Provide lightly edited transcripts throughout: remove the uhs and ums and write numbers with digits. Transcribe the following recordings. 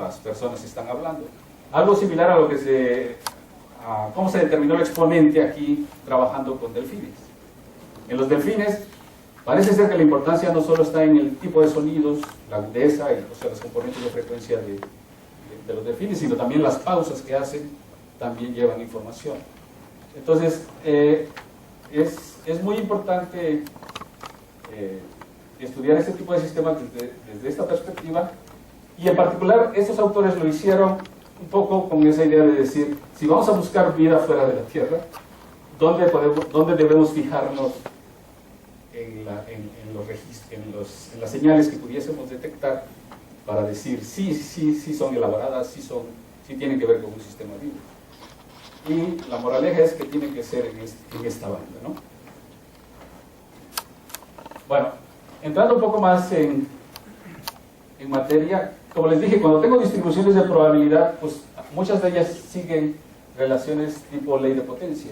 otras personas están hablando. Algo similar a lo que cómo se determinó el exponente aquí trabajando con delfines. En los delfines parece ser que la importancia no solo está en el tipo de sonidos, la agudeza, o sea, los componentes de frecuencia de los delfines, sino también las pausas que hacen también llevan información. Entonces, es muy importante estudiar este tipo de sistemas desde esta perspectiva, y en particular estos autores lo hicieron un poco con esa idea de decir, si vamos a buscar vida fuera de la Tierra, ¿dónde debemos fijarnos en las señales que pudiésemos detectar para decir sí son elaboradas, sí tienen que ver con un sistema vivo? Y la moraleja es que tienen que ser en esta banda, ¿no? Bueno, entrando un poco más en materia, como les dije, cuando tengo distribuciones de probabilidad, pues muchas de ellas siguen relaciones tipo ley de potencia.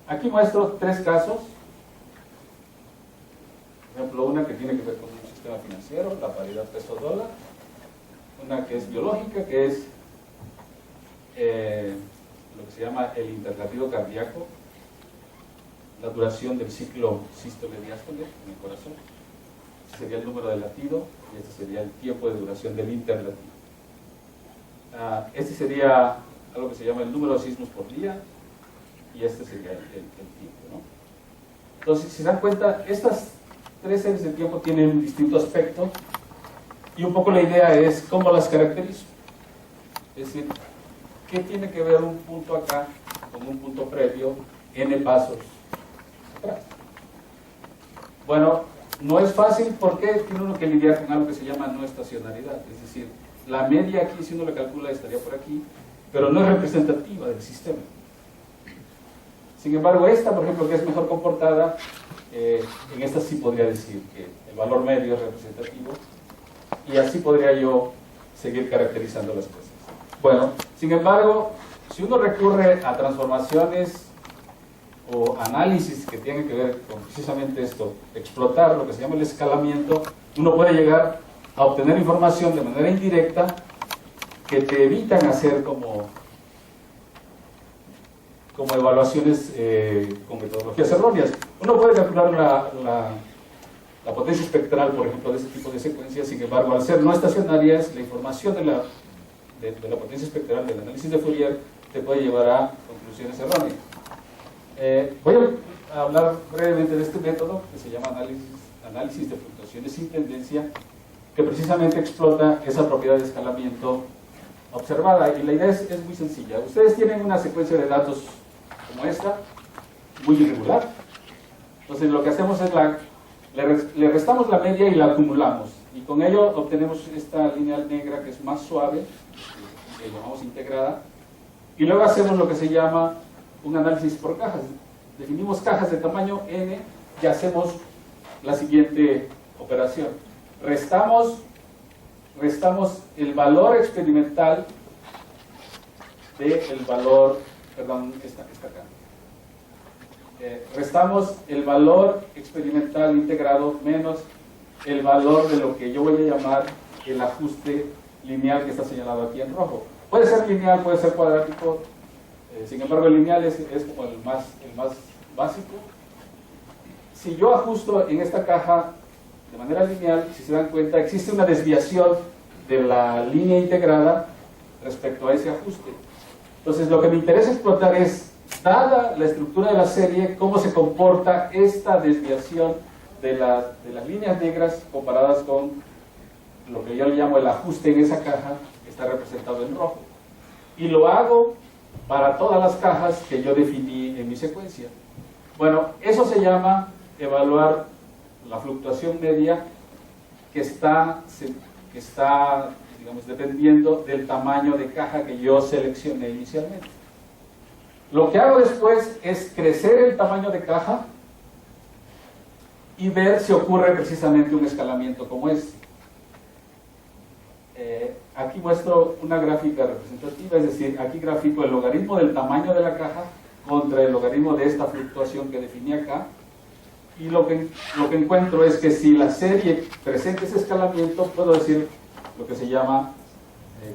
Aquí muestro 3 casos. Por ejemplo, una que tiene que ver con un sistema financiero, la paridad peso-dólar. Una que es biológica, que es lo que se llama el interlatido cardíaco, la duración del ciclo sístole-diástole en el corazón. Este sería el número de latido y este sería el tiempo de duración del interlatido. Este sería algo que se llama el número de sismos por día, y este sería el tiempo, ¿no? Entonces, si se dan cuenta, estas 3 series de tiempo tienen un distinto aspecto, y un poco la idea es cómo las caracterizo. Es decir, ¿qué tiene que ver un punto acá con un punto previo, n pasos atrás? Bueno, no es fácil porque tiene uno que lidiar con algo que se llama no estacionalidad. Es decir, la media aquí, si uno la calcula, estaría por aquí, pero no es representativa del sistema. Sin embargo, esta, por ejemplo, que es mejor comportada, en esta sí podría decir que el valor medio es representativo, y así podría yo seguir caracterizando las cosas. Bueno, sin embargo, si uno recurre a transformaciones o análisis que tienen que ver con precisamente esto, explotar lo que se llama el escalamiento, uno puede llegar a obtener información de manera indirecta que te evitan hacer como evaluaciones con metodologías erróneas. Uno puede calcular la potencia espectral, por ejemplo, de este tipo de secuencias. Sin embargo, al ser no estacionarias, la información de la potencia espectral del análisis de Fourier te puede llevar a conclusiones erróneas. Voy a hablar brevemente de este método que se llama análisis de fluctuaciones sin tendencia, que precisamente explota esa propiedad de escalamiento observada. Y la idea es muy sencilla. Ustedes tienen una secuencia de datos como esta, muy irregular. Entonces lo que hacemos es le restamos la media y la acumulamos, y con ello obtenemos esta lineal negra que es más suave, que llamamos integrada, y luego hacemos lo que se llama un análisis por cajas. Definimos cajas de tamaño n y hacemos la siguiente operación. Restamos el valor experimental del valor, perdón, está acá. Restamos el valor experimental integrado menos el valor de lo que yo voy a llamar el ajuste lineal que está señalado aquí en rojo. Puede ser lineal, puede ser cuadrático, sin embargo el lineal es como el más básico. Si yo ajusto en esta caja de manera lineal, si se dan cuenta, existe una desviación de la línea integrada respecto a ese ajuste. Entonces lo que me interesa explotar es, dada la estructura de la serie, cómo se comporta esta desviación de las líneas negras comparadas con lo que yo le llamo el ajuste en esa caja, que está representado en rojo. Y lo hago para todas las cajas que yo definí en mi secuencia. Bueno, eso se llama evaluar la fluctuación media que está digamos, dependiendo del tamaño de caja que yo seleccioné inicialmente. Lo que hago después es crecer el tamaño de caja y ver si ocurre precisamente un escalamiento como este. Aquí muestro una gráfica representativa, es decir, aquí grafico el logaritmo del tamaño de la caja contra el logaritmo de esta fluctuación que definí acá, y lo que encuentro es que si la serie presenta ese escalamiento, puedo decir lo que se llama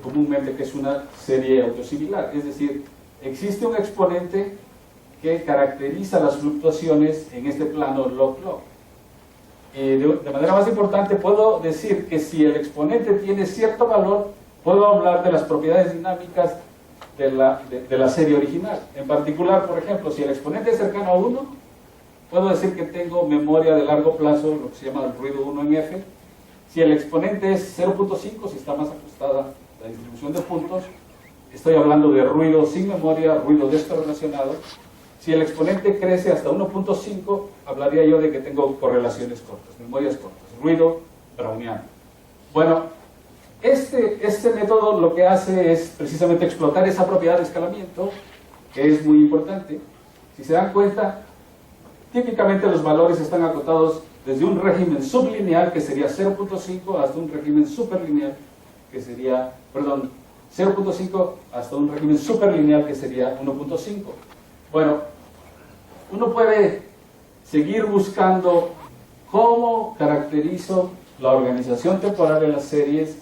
comúnmente que es una serie autosimilar, es decir, existe un exponente que caracteriza las fluctuaciones en este plano log-log. De manera más importante, puedo decir que si el exponente tiene cierto valor, puedo hablar de las propiedades dinámicas de la serie original. En particular, por ejemplo, si el exponente es cercano a 1, puedo decir que tengo memoria de largo plazo, lo que se llama el ruido 1 en F. Si el exponente es 0.5, si está más ajustada la distribución de puntos, estoy hablando de ruido sin memoria, ruido descorrelacionado. Si el exponente crece hasta 1.5, hablaría yo de que tengo correlaciones cortas, memorias cortas, ruido browniano. Bueno, este método lo que hace es precisamente explotar esa propiedad de escalamiento, que es muy importante. Si se dan cuenta, típicamente los valores están acotados desde un régimen sublineal, que sería 0.5, hasta un régimen superlineal, que sería, perdón, 0.5 hasta un régimen superlineal, que sería 1.5. Bueno, uno puede seguir buscando cómo caracterizo la organización temporal de las series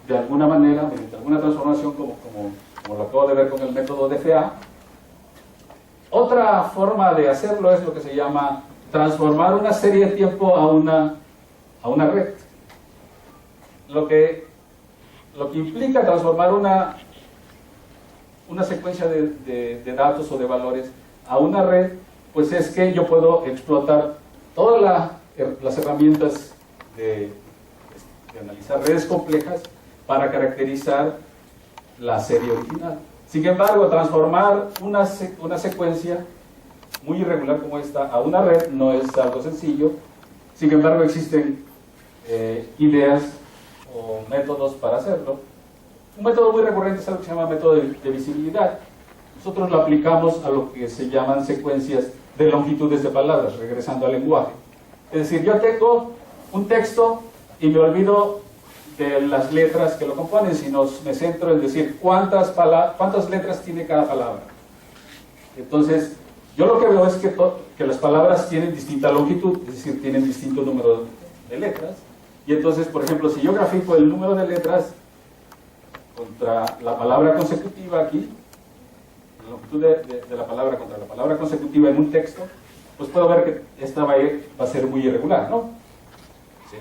de alguna manera, mediante alguna transformación como lo acabo de ver con el método DFA. Otra forma de hacerlo es lo que se llama transformar una serie de tiempo a una red. Lo que implica transformar una secuencia de datos o de valores a una red, pues es que yo puedo explotar todas las herramientas de analizar redes complejas para caracterizar la serie original. Sin embargo, transformar una secuencia muy irregular como esta a una red no es algo sencillo. Sin embargo, existen ideas o métodos para hacerlo. Un método muy recurrente es algo que se llama método de visibilidad. Nosotros lo aplicamos a lo que se llaman secuencias de longitudes de palabras, regresando al lenguaje. Es decir, yo tengo un texto y me olvido de las letras que lo componen, sino me centro en decir cuántas letras tiene cada palabra. Entonces, yo lo que veo es que las palabras tienen distinta longitud, es decir, tienen distinto número de letras. Y entonces, por ejemplo, si yo grafico el número de letras contra la palabra consecutiva aquí, la longitud de la palabra contra la palabra consecutiva en un texto, pues puedo ver que esta va a ser muy irregular, ¿no?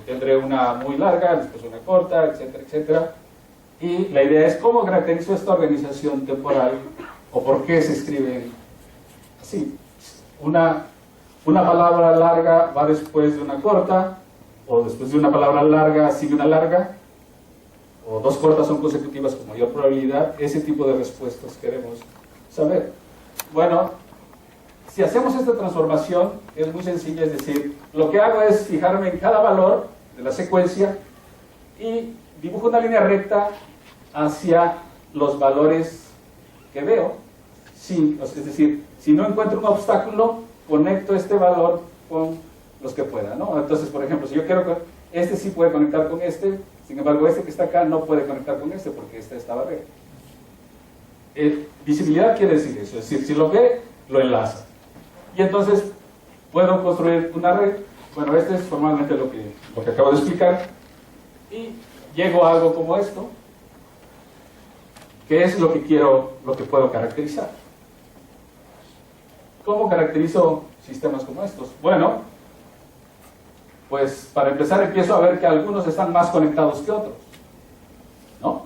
Tendré una muy larga, después una corta, etcétera, etcétera. Y la idea es cómo caracterizo esta organización temporal o por qué se escribe así. Una palabra larga va después de una corta, o después de una palabra larga sigue una larga, o dos cortas son consecutivas con mayor probabilidad. Ese tipo de respuestas queremos saber. Bueno, si hacemos esta transformación, es muy sencilla, es decir, lo que hago es fijarme en cada valor de la secuencia y dibujo una línea recta hacia los valores que veo. Es decir, si no encuentro un obstáculo, conecto este valor con los que pueda, ¿no? Entonces, por ejemplo, si yo quiero que este sí puede conectar con este, sin embargo, este que está acá no puede conectar con este porque este estaba recto. Visibilidad quiere decir eso, es decir, si lo ve, lo enlaza. Y entonces puedo construir una red. Bueno, este es formalmente lo que acabo de explicar. Y llego a algo como esto, que es lo que puedo caracterizar. ¿Cómo caracterizo sistemas como estos? Bueno, pues para empezar empiezo a ver que algunos están más conectados que otros, ¿no?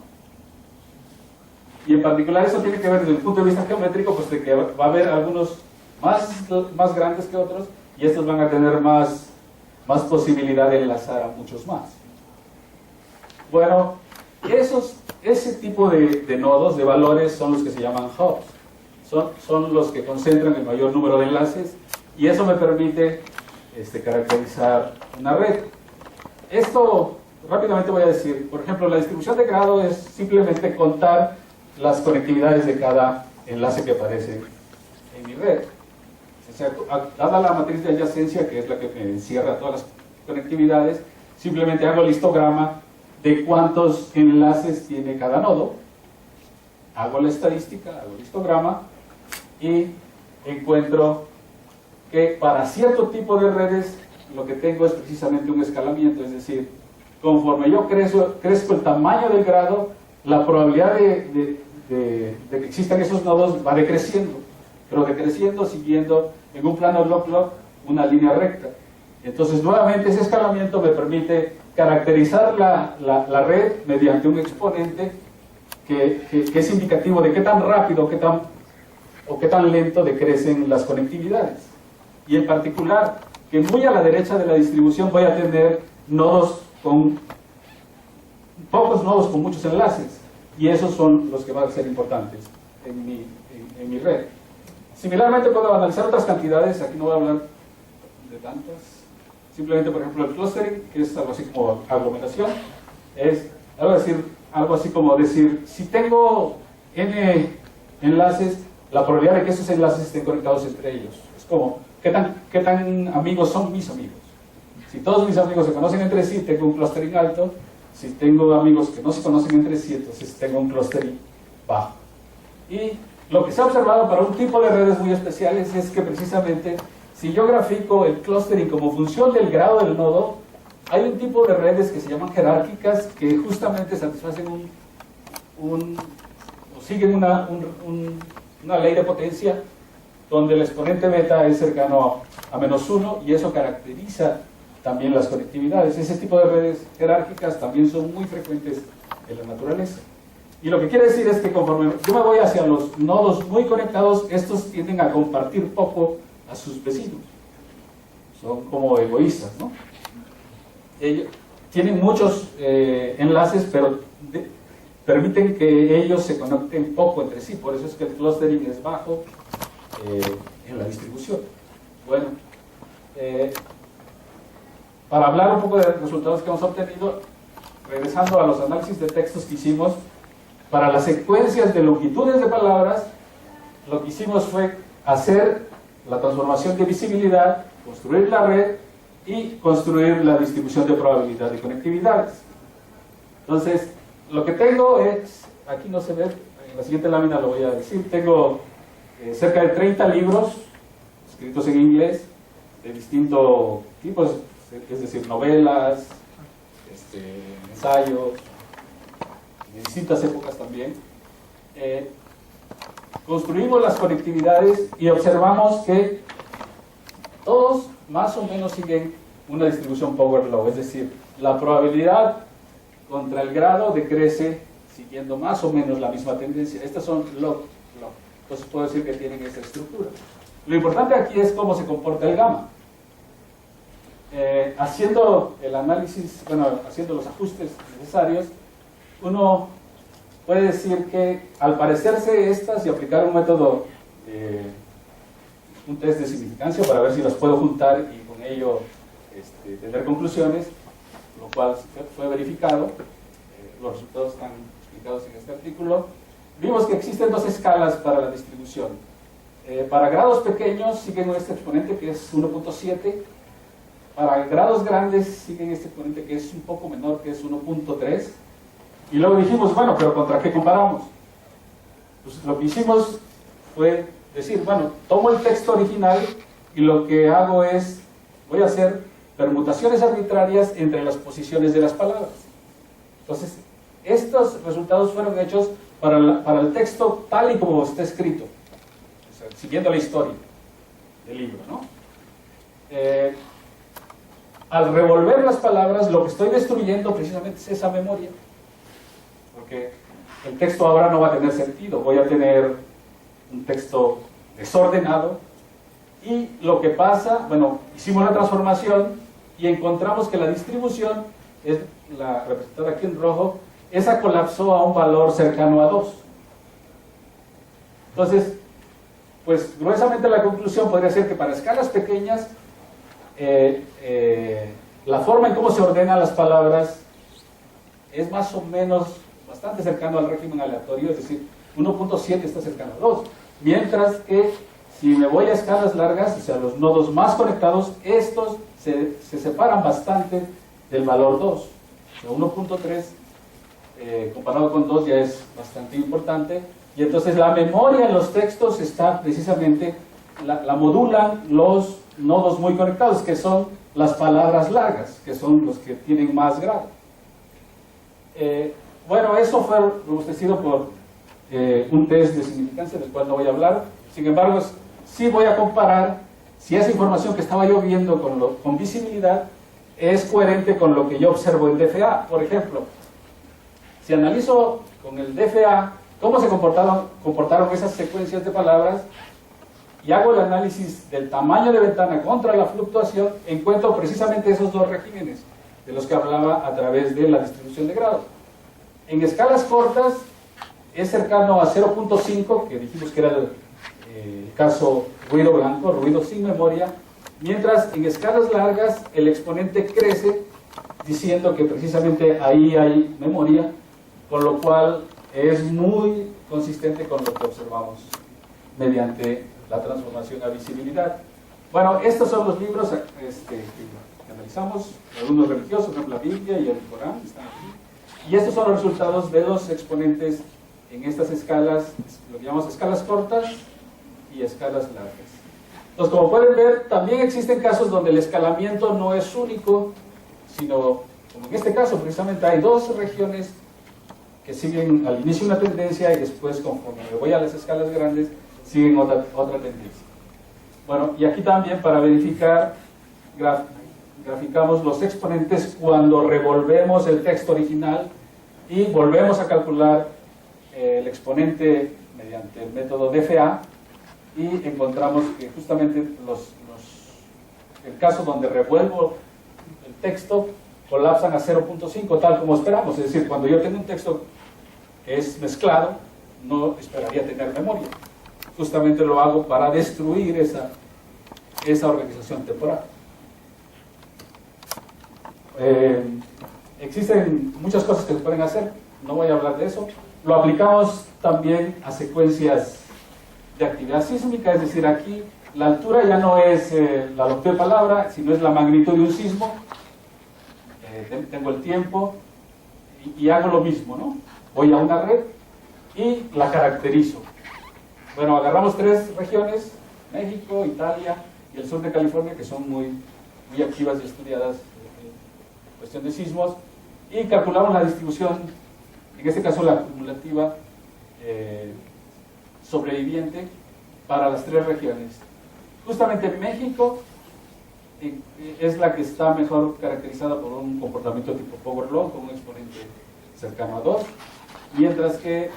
Y en particular eso tiene que ver desde el punto de vista geométrico, pues de que va a haber algunos más grandes que otros, y estos van a tener más posibilidad de enlazar a muchos más. Bueno, ese tipo de nodos, de valores, son los que se llaman hubs. Son los que concentran el mayor número de enlaces, y eso me permite caracterizar una red. Esto, rápidamente voy a decir, por ejemplo, la distribución de grado es simplemente contar las conectividades de cada enlace que aparece en mi red. O sea, dada la matriz de adyacencia, que es la que me encierra todas las conectividades, simplemente hago el histograma de cuántos enlaces tiene cada nodo, hago la estadística, hago el histograma y encuentro que para cierto tipo de redes lo que tengo es precisamente un escalamiento, es decir, conforme yo crezco el tamaño del grado, la probabilidad de que existan esos nodos va decreciendo, pero decreciendo siguiendo en un plano log-log una línea recta. Entonces nuevamente ese escalamiento me permite caracterizar la red mediante un exponente que es indicativo de qué tan rápido o qué tan lento decrecen las conectividades. Y en particular, que muy a la derecha de la distribución voy a tener nodos pocos nodos con muchos enlaces, y esos son los que van a ser importantes en mi red. Similarmente puedo analizar otras cantidades, aquí no voy a hablar de tantas, simplemente por ejemplo el clustering, que es algo así como aglomeración, es algo así como decir, si tengo n enlaces, la probabilidad de que esos enlaces estén conectados entre ellos, es como, ¿qué tan amigos son mis amigos? Si todos mis amigos se conocen entre sí, tengo un clustering alto. Si tengo amigos que no se conocen entre sí, entonces tengo un clustering bajo. Y lo que se ha observado para un tipo de redes muy especiales es que precisamente si yo grafico el clustering como función del grado del nodo, hay un tipo de redes que se llaman jerárquicas que justamente satisfacen o siguen una ley de potencia donde el exponente beta es cercano a -1 y eso caracteriza también las conectividades. Ese tipo de redes jerárquicas también son muy frecuentes en la naturaleza. Y lo que quiere decir es que conforme yo me voy hacia los nodos muy conectados, estos tienden a compartir poco a sus vecinos. Son como egoístas, ¿no? Ellos tienen muchos enlaces, pero permiten que ellos se conecten poco entre sí. Por eso es que el clustering es bajo en la distribución. Bueno, para hablar un poco de los resultados que hemos obtenido, regresando a los análisis de textos que hicimos, para las secuencias de longitudes de palabras, lo que hicimos fue hacer la transformación de visibilidad, construir la red y construir la distribución de probabilidad de conectividades. Entonces, lo que tengo es, aquí no se ve, en la siguiente lámina lo voy a decir, tengo cerca de 30 libros escritos en inglés de distintos tipos, es decir, novelas, ensayos, de distintas épocas también. Construimos las conectividades y observamos que todos más o menos siguen una distribución power law, es decir, la probabilidad contra el grado decrece siguiendo más o menos la misma tendencia. Estas son log. Entonces puedo decir que tienen esa estructura. Lo importante aquí es cómo se comporta el gamma. Haciendo el análisis, haciendo los ajustes necesarios, uno puede decir que al parecerse estas y aplicar un método, un test de significancia para ver si las puedo juntar y con ello tener conclusiones, lo cual fue verificado, los resultados están explicados en este artículo. Vimos que existen dos escalas para la distribución. Para grados pequeños siguen este exponente que es 1.7. Para grados grandes siguen este exponente que es un poco menor, que es 1.3. Y luego dijimos, bueno, pero ¿contra qué comparamos? Pues lo que hicimos fue decir, bueno, tomo el texto original y lo que hago es, voy a hacer permutaciones arbitrarias entre las posiciones de las palabras. Entonces, estos resultados fueron hechos para el texto tal y como está escrito, o sea, siguiendo la historia del libro, ¿no? Al revolver las palabras, lo que estoy destruyendo precisamente es esa memoria, porque el texto ahora no va a tener sentido, voy a tener un texto desordenado, y lo que pasa, hicimos la transformación y encontramos que la distribución, es la representada aquí en rojo, esa colapsó a un valor cercano a 2. Entonces, pues gruesamente la conclusión podría ser que para escalas pequeñas, la forma en cómo se ordenan las palabras es más o menos bastante cercano al régimen aleatorio, es decir, 1.7 está cercano a 2, mientras que si me voy a escalas largas, o sea, los nodos más conectados, estos se separan bastante del valor 2. O sea, 1.3 comparado con 2 ya es bastante importante, y entonces la memoria en los textos está precisamente, la modulan los nodos muy conectados, que son las palabras largas, que son los que tienen más grado. Bueno, eso fue robustecido por un test de significancia, del cual no voy a hablar. Sin embargo, sí voy a comparar si esa información que estaba yo viendo con visibilidad es coherente con lo que yo observo en DFA. Por ejemplo, si analizo con el DFA cómo se comportaron esas secuencias de palabras y hago el análisis del tamaño de ventana contra la fluctuación, encuentro precisamente esos dos regímenes de los que hablaba a través de la distribución de grado. En escalas cortas es cercano a 0.5, que dijimos que era el caso ruido blanco, ruido sin memoria, mientras en escalas largas el exponente crece, diciendo que precisamente ahí hay memoria, con lo cual es muy consistente con lo que observamos mediante la transformación a visibilidad. Bueno, estos son los libros que analizamos, algunos religiosos, por ejemplo la Biblia y el Corán, están aquí. Y estos son los resultados de los exponentes en estas escalas, lo que llamamos escalas cortas y escalas largas. Entonces, como pueden ver, también existen casos donde el escalamiento no es único, sino, como en este caso, precisamente hay dos regiones que siguen al inicio una tendencia y después, conforme me voy a las escalas grandes, siguen otra tendencia. Bueno, y aquí también para verificar, graficamos los exponentes cuando revolvemos el texto original y volvemos a calcular el exponente mediante el método DFA y encontramos que justamente el caso donde revuelvo el texto colapsan a 0.5 tal como esperamos, es decir, cuando yo tengo un texto que es mezclado no esperaría tener memoria, justamente lo hago para destruir esa organización temporal. Existen muchas cosas que se pueden hacer, no voy a hablar de eso. Lo aplicamos también a secuencias de actividad sísmica, es decir, aquí la altura ya no es la longitud de palabra, sino es la magnitud de un sismo. Tengo el tiempo y hago lo mismo, ¿no? Voy a una red y la caracterizo. Bueno, agarramos tres regiones, México, Italia y el sur de California, que son muy activas y estudiadas en cuestión de sismos, y calculamos la distribución, en este caso la acumulativa sobreviviente para las tres regiones. Justamente México es la que está mejor caracterizada por un comportamiento tipo power law, con un exponente cercano a 2, mientras que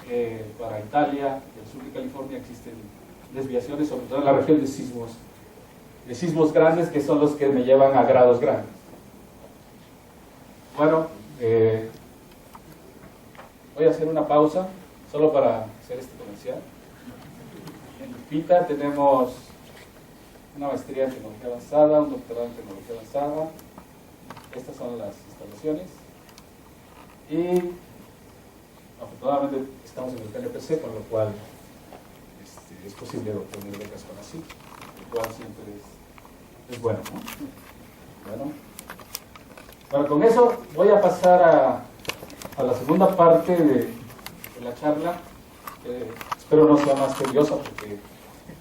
para Italia y el sur de California existen desviaciones, sobre todo en la región de sismos grandes, que son los que me llevan a grados grandes. Bueno, voy a hacer una pausa solo para hacer este comercial. En Lupita tenemos una maestría en tecnología avanzada, un doctorado en tecnología avanzada. Estas son las instalaciones. Y afortunadamente estamos en el PNPC, con lo cual es posible obtener becas con así, lo cual siempre es bueno, ¿no? Bueno, con eso voy a pasar a la segunda parte de la charla. Espero no sea más tediosa porque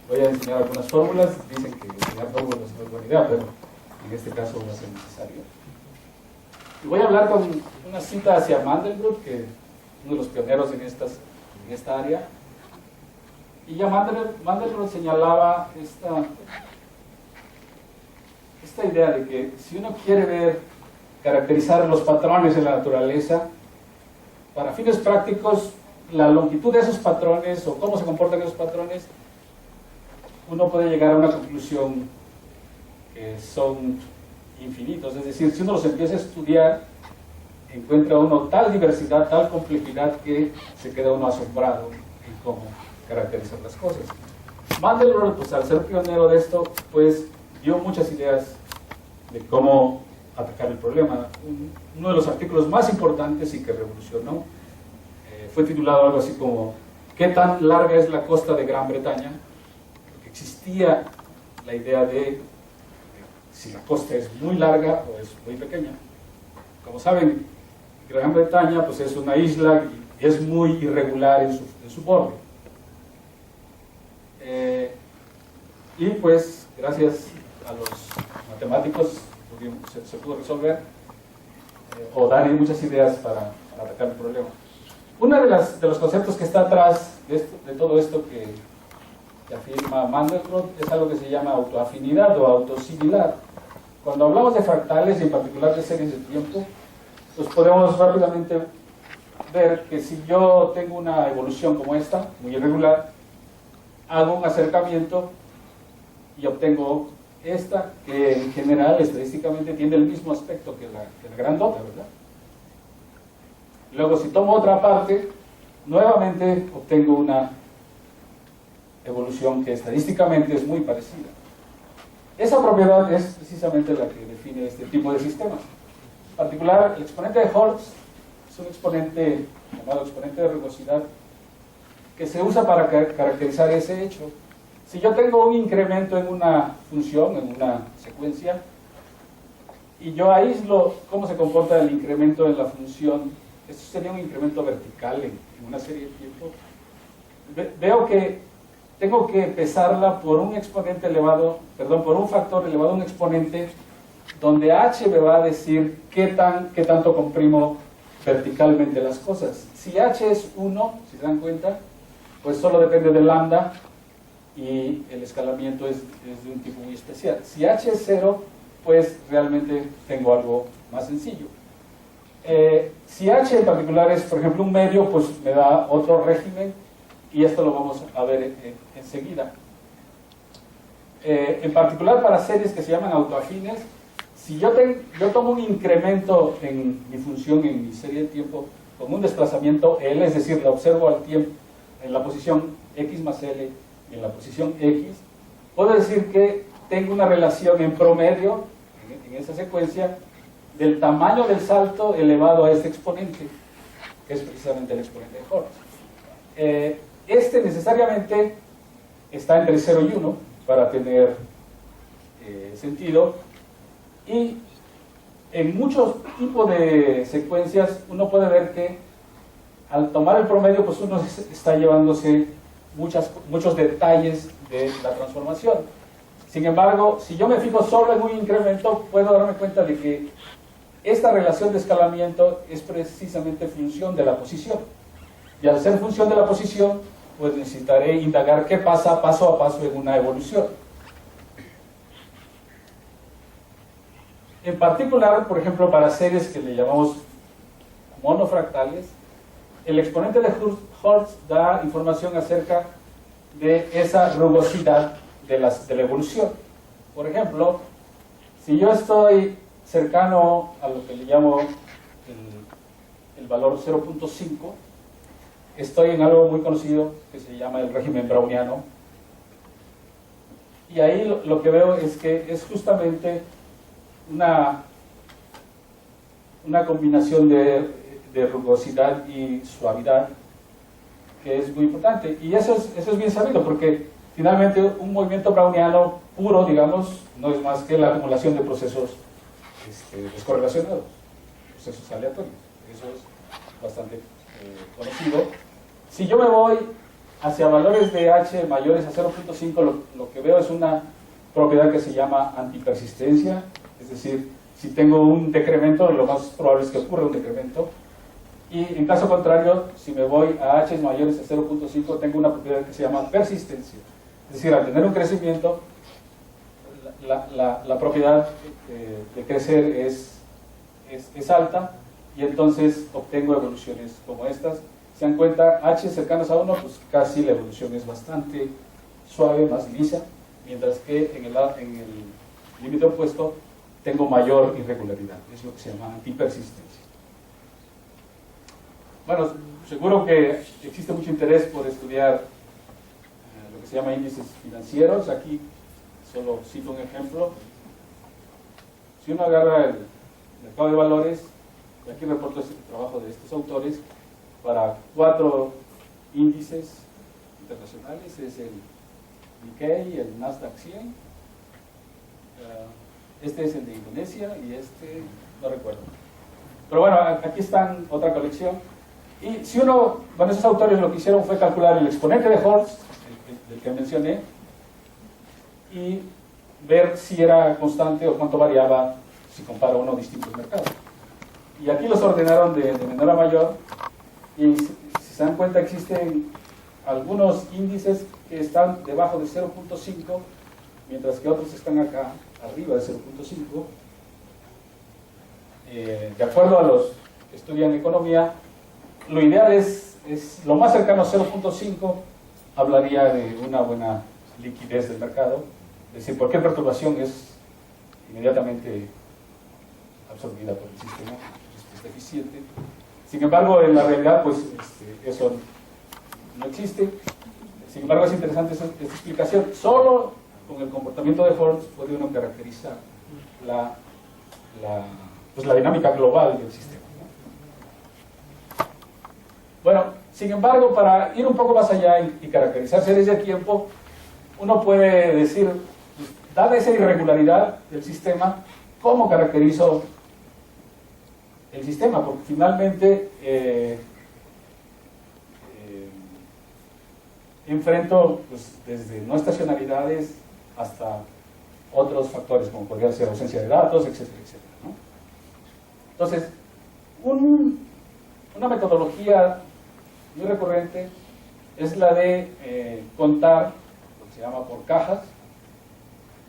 voy a enseñar algunas fórmulas. Dicen que enseñar fórmulas no es buena idea, pero en este caso va a ser necesario. Y voy a hablar con una cita hacia Mandelbrot, que es uno de los pioneros en esta área. Y ya Mandelbrot señalaba esta idea de que si uno quiere caracterizar los patrones en la naturaleza, para fines prácticos, la longitud de esos patrones o cómo se comportan esos patrones, uno puede llegar a una conclusión que son infinitos. Es decir, si uno los empieza a estudiar, encuentra uno tal diversidad, tal complejidad, que se queda uno asombrado en cómo caracterizar las cosas. Mandelbrot, pues al ser pionero de esto, pues dio muchas ideas de cómo atacar el problema. Uno de los artículos más importantes y que revolucionó fue titulado algo así como ¿qué tan larga es la costa de Gran Bretaña? Porque existía la idea de si la costa es muy larga o es muy pequeña. Como saben, Gran Bretaña pues es una isla y es muy irregular en su borde. Y pues gracias a los matemáticos se pudo resolver o dar muchas ideas para atacar el problema. Uno de los conceptos que está atrás de todo esto que afirma Mandelbrot es algo que se llama autoafinidad o autosimilar. Cuando hablamos de fractales y en particular de series de tiempo, pues podemos rápidamente ver que si yo tengo una evolución como esta, muy irregular, hago un acercamiento y obtengo esta, que en general estadísticamente tiene el mismo aspecto que la grandota, ¿verdad? Luego, si tomo otra parte, nuevamente obtengo una evolución que estadísticamente es muy parecida. Esa propiedad es precisamente la que define este tipo de sistemas. En particular, el exponente de Hurst es un exponente llamado exponente de rugosidad que se usa para caracterizar ese hecho. Si yo tengo un incremento en una función, en una secuencia, y yo aíslo cómo se comporta el incremento en la función, esto sería un incremento vertical en una serie de tiempo, veo que tengo que pesarla por un exponente elevado, perdón, por un factor elevado a un exponente, donde h me va a decir qué tanto comprimo verticalmente las cosas. Si h es 1, si se dan cuenta, pues solo depende de lambda, y el escalamiento es de un tipo muy especial. Si h es 0, pues realmente tengo algo más sencillo. Si h en particular es, por ejemplo, un medio, pues me da otro régimen, y esto lo vamos a ver enseguida. En particular para series que se llaman autoafines, si yo tomo un incremento en mi función, en mi serie de tiempo, con un desplazamiento L, es decir, la observo al tiempo en la posición X más L, en la posición X, puedo decir que tengo una relación en promedio, en esa secuencia, del tamaño del salto elevado a este exponente, que es precisamente el exponente de Hurst. Este necesariamente está entre 0 y 1 para tener sentido, y en muchos tipos de secuencias uno puede ver que al tomar el promedio, pues uno está llevándose muchos detalles de la transformación. Sin embargo, si yo me fijo solo en un incremento, puedo darme cuenta de que esta relación de escalamiento es precisamente función de la posición. Y al ser función de la posición, pues necesitaré indagar qué pasa paso a paso en una evolución. En particular, por ejemplo, para series que le llamamos monofractales, el exponente de Hurst da información acerca de esa rugosidad de la evolución. Por ejemplo, si yo estoy cercano a lo que le llamo el valor 0.5, estoy en algo muy conocido que se llama el régimen browniano, y ahí lo que veo es que es justamente una combinación de rugosidad y suavidad que es muy importante, y eso es bien sabido, porque finalmente un movimiento browniano puro, digamos, no es más que la acumulación de procesos descorrelacionados, procesos aleatorios. Eso es bastante conocido. Si yo me voy hacia valores de h mayores a 0.5, lo que veo es una propiedad que se llama antipersistencia, es decir, si tengo un decremento, lo más probable es que ocurra un decremento, y en caso contrario, si me voy a h mayores a 0.5, tengo una propiedad que se llama persistencia, es decir, al tener un crecimiento, la propiedad de crecer es alta, y entonces obtengo evoluciones como estas. Se dan cuenta, h cercanos a 1, pues casi la evolución es bastante suave, más lisa, mientras que en el límite opuesto tengo mayor irregularidad, es lo que se llama antipersistencia. Bueno, seguro que existe mucho interés por estudiar lo que se llama índices financieros. Aquí solo cito un ejemplo. Si uno agarra el mercado de valores, y aquí reporto este trabajo de estos autores, para 4 índices internacionales, es el Nikkei, el Nasdaq 100, este es el de Indonesia y este no recuerdo. Pero bueno, aquí están otra colección. Y si uno, bueno, esos autores lo que hicieron fue calcular el exponente de Hurst, el que mencioné, y ver si era constante o cuánto variaba si comparo uno distintos mercados. Y aquí los ordenaron de menor a mayor, y si se dan cuenta existen algunos índices que están debajo de 0.5, mientras que otros están acá arriba de 0.5. De acuerdo a los que estudian economía, lo ideal es lo más cercano a 0.5, hablaría de una buena liquidez del mercado, es decir, cualquier perturbación es inmediatamente absorbida por el sistema, es deficiente. Sin embargo, en la realidad, pues eso no existe. Sin embargo, es interesante esta explicación. Solo con el comportamiento de Forbes puede uno caracterizar pues la dinámica global del sistema, ¿no? Bueno, sin embargo, para ir un poco más allá y caracterizar series de tiempo, uno puede decir, pues, dada esa irregularidad del sistema, ¿cómo caracterizo el sistema? Porque finalmente enfrento, pues, desde no estacionalidades hasta otros factores como podría ser ausencia de datos, etcétera, etcétera, ¿no? Entonces, una metodología muy recurrente es la de contar lo que se llama por cajas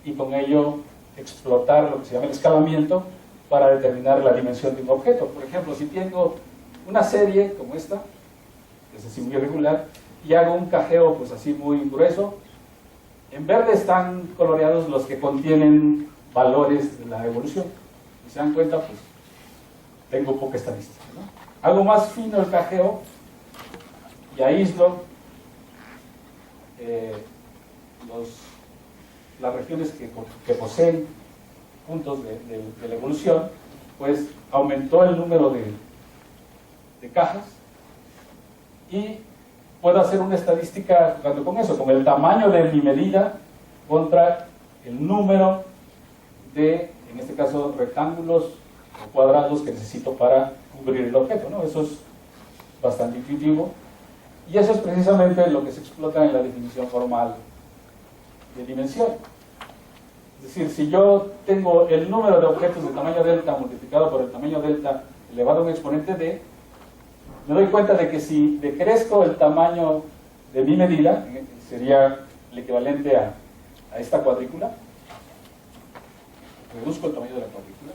y con ello explotar lo que se llama el escalamiento para determinar la dimensión de un objeto. Por ejemplo, si tengo una serie como esta, que es así muy irregular, y hago un cajeo pues así muy grueso, en verde están coloreados los que contienen valores de la evolución. Si se dan cuenta, pues tengo poca estadística, ¿no? Hago más fino el cajeo y aíslo las regiones que poseen puntos de la evolución, pues aumentó el número de cajas y puedo hacer una estadística jugando con eso, con el tamaño de mi medida contra el número de, en este caso, rectángulos o cuadrados que necesito para cubrir el objeto, ¿no? Eso es bastante intuitivo y eso es precisamente lo que se explota en la definición formal de dimensión. Es decir, si yo tengo el número de objetos de tamaño delta multiplicado por el tamaño delta elevado a un exponente d, me doy cuenta de que si decrezco el tamaño de mi medida, sería el equivalente a esta cuadrícula, reduzco el tamaño de la cuadrícula,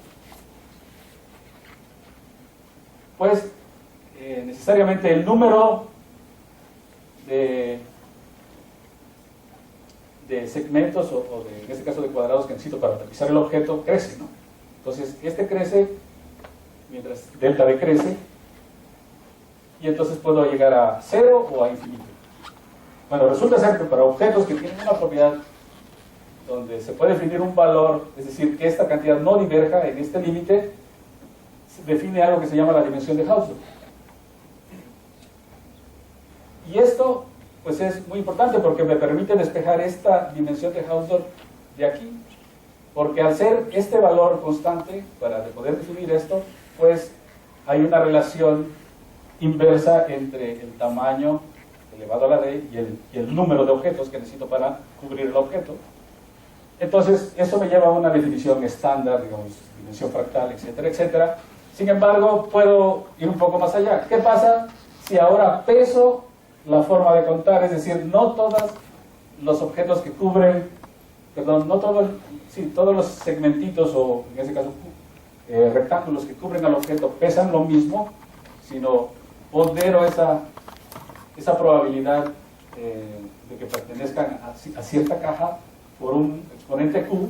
pues necesariamente el número de segmentos o en este caso de cuadrados que necesito para tapizar el objeto crece, ¿no? Entonces este crece mientras delta decrece y entonces puedo llegar a 0 o a infinito. Bueno, resulta ser que para objetos que tienen una propiedad donde se puede definir un valor, es decir, que esta cantidad no diverja en este límite, se define algo que se llama la dimensión de Hausdorff. Y esto pues es muy importante porque me permite despejar esta dimensión de Hausdorff de aquí, porque al ser este valor constante, para poder definir esto, pues hay una relación inversa entre el tamaño elevado a la d y el número de objetos que necesito para cubrir el objeto. Entonces eso me lleva a una definición estándar, digamos, dimensión fractal, etcétera, etcétera. Sin embargo, puedo ir un poco más allá. ¿Qué pasa si ahora peso la forma de contar? Es decir, no todos los objetos que cubren, perdón, no todos los segmentitos o en ese caso rectángulos que cubren al objeto pesan lo mismo, sino pondero esa probabilidad de que pertenezcan a cierta caja por un exponente Q,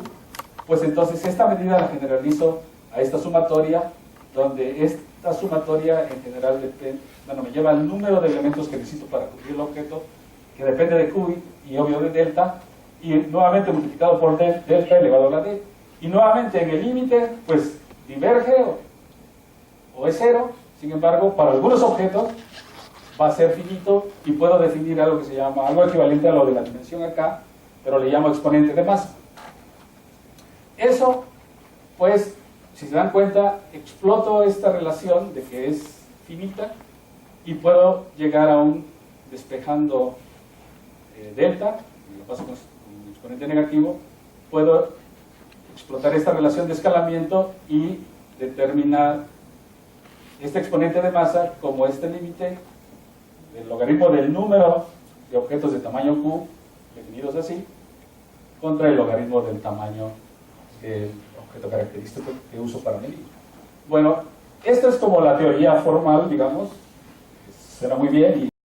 pues entonces esta medida la generalizo a esta sumatoria, donde esta sumatoria en general me lleva al número de elementos que necesito para cubrir el objeto, que depende de Q y obvio de delta, y nuevamente multiplicado por delta elevado a la d, y nuevamente en el límite pues diverge o es 0. Sin embargo, para algunos objetos va a ser finito y puedo definir algo que se llama, algo equivalente a lo de la dimensión acá, pero le llamo exponente de masa. Eso, pues, si se dan cuenta, exploto esta relación de que es finita y puedo llegar a un despejando delta, y lo paso con exponente negativo, puedo explotar esta relación de escalamiento y determinar este exponente de masa como este límite del logaritmo del número de objetos de tamaño Q, definidos así, contra el logaritmo del tamaño del objeto característico que uso para medir. Bueno, esto es como la teoría formal, digamos, suena muy bien y